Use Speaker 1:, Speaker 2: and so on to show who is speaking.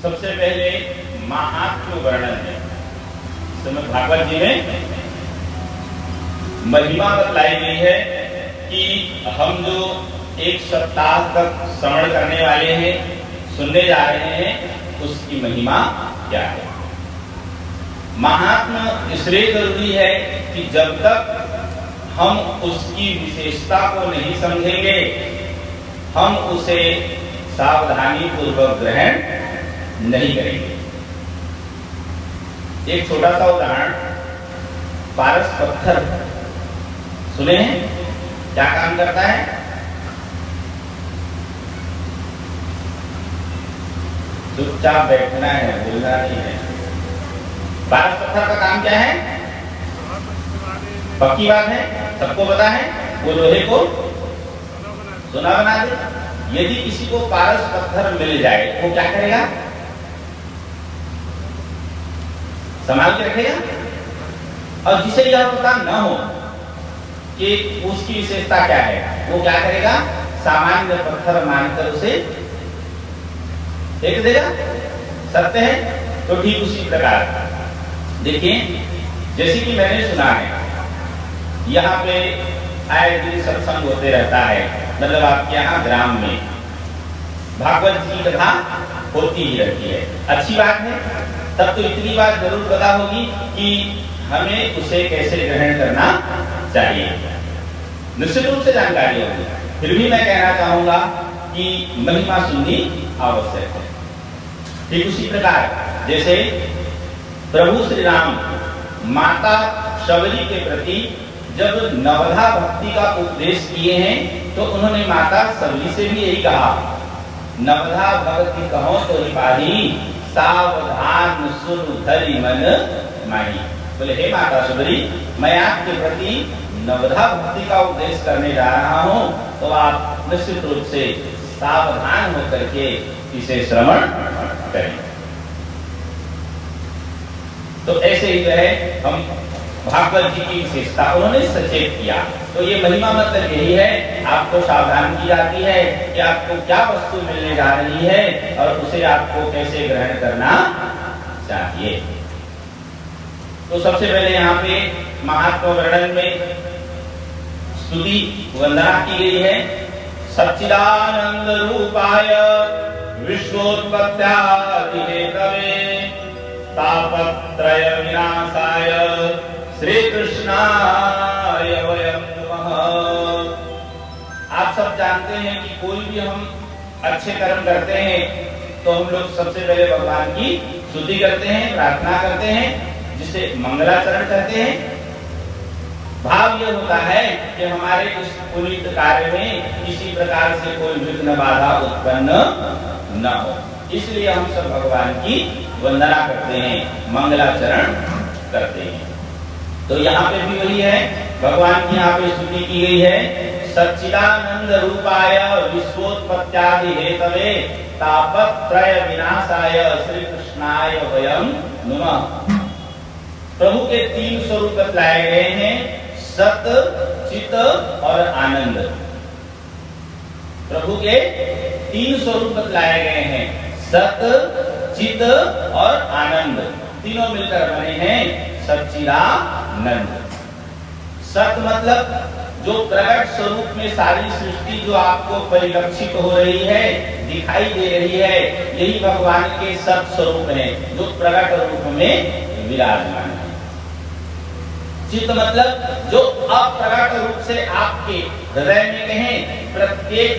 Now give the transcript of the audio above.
Speaker 1: सबसे पहले महात्म्य वर्णन है। श्रीमद् भागवत जी में महिमा बतलाई गई है कि हम जो एक सप्ताह तक श्रवण करने वाले हैं, सुनने जा रहे हैं, उसकी महिमा क्या है। महात्म्य इसलिए जरूरी है कि जब तक हम उसकी विशेषता को नहीं समझेंगे, हम उसे सावधानी पूर्वक ग्रहण नहीं करेंगे। एक छोटा सा उदाहरण, पारस पत्थर सुने हैं, क्या काम करता है? चुपचाप बैठना है, बोलना नहीं है। पारस पत्थर का काम क्या है? पक्की बात है, सबको पता है, वो लोहे को सोना बना दे। यदि किसी को पारस पत्थर मिल जाए, वो क्या करेगा? संभाल के रखेगा। और जिसे यह पता न हो कि उसकी विशेषता क्या है, वो क्या करेगा? सामान्य पत्थर मानकर उसे फेंक देगा। सत्य है। तो ठीक उसी प्रकार देखिए, जैसे कि मैंने सुना है, यहाँ पे आए दिन सत्संग होते रहता है, मतलब आपके यहाँ ग्राम में भागवत जी की कथा होती ही रहती है। अच्छी बात है। तब तो इतनी बात जरूर पता होगी कि हमें उसे कैसे ग्रहण करना चाहिए, निश्चित रूप से जानकारी होगी। फिर भी मैं कहना चाहूंगा कि महिमा सुननी आवश्यक है। ठीक उसी प्रकार जैसे प्रभु श्री राम माता शबरी के प्रति जब नवधा भक्ति का उपदेश किए हैं, तो उन्होंने माता शबरी से भी यही कहा, नवधा भक्ति कहो तो हिपाही, सावधान सुन धरि मन माही। बोले हे माता शबरी, मैं आपके प्रति नवधा भक्ति का उपदेश करने जा रहा हूँ, तो आप निश्चित रूप से सावधान होकर के इसे श्रवण करें। तो ऐसे ही जो है हम भागवत जी की विशेषता उन्होंने सचेत किया। तो ये महिमा मतलब यही है, आपको सावधान की जाती है कि आपको क्या वस्तु मिलने जा रही है और उसे आपको कैसे ग्रहण करना चाहिए। तो सबसे पहले यहाँ पे महात्म्य वर्णन में स्तुति वंदना की गई है। सच्चिदानंद रूपाय विश्वोत्पत्त्यादि हेतवे तापत्रय विनाशाय श्री कृष्णाय वयं नमः। आप सब जानते हैं कि कोई भी हम अच्छे कर्म करते हैं तो हम लोग सबसे पहले भगवान की स्तुति करते हैं, प्रार्थना करते हैं, जिसे मंगलाचरण कहते हैं। भाव यह होता है कि हमारे इस पुनीत कार्य में किसी प्रकार से कोई विघ्न बाधा उत्पन्न न हो, इसलिए हम सब भगवान की वंदना करते हैं, मंगलाचरण करते हैं। तो यहाँ पे भी वही है, भगवान की यहाँ पे स्तुति की गई है। सच्चिदानंद रूपाय विश्वोत्पत्त्यादि हेतवे तापत्रय विनाशाय श्री कृष्णाय वयं नमः। प्रभु के 3 स्वरूप बतलाए गए हैं, सत, चित और आनंद। प्रभु के 3 स्वरूप बतलाए गए हैं, सत, चित और आनंद। तीनों मिलकर बने हैं सच्चिदानंद। सत मतलब जो प्रकट स्वरूप में सारी सृष्टि जो आपको परिलक्षित हो रही है, दिखाई दे रही है, यही भगवान के सत स्वरूप है, जो प्रकट रूप में विराजमान है। चित मतलब जो अप्रकट रूप से आपके हृदय में कहें, प्रत्येक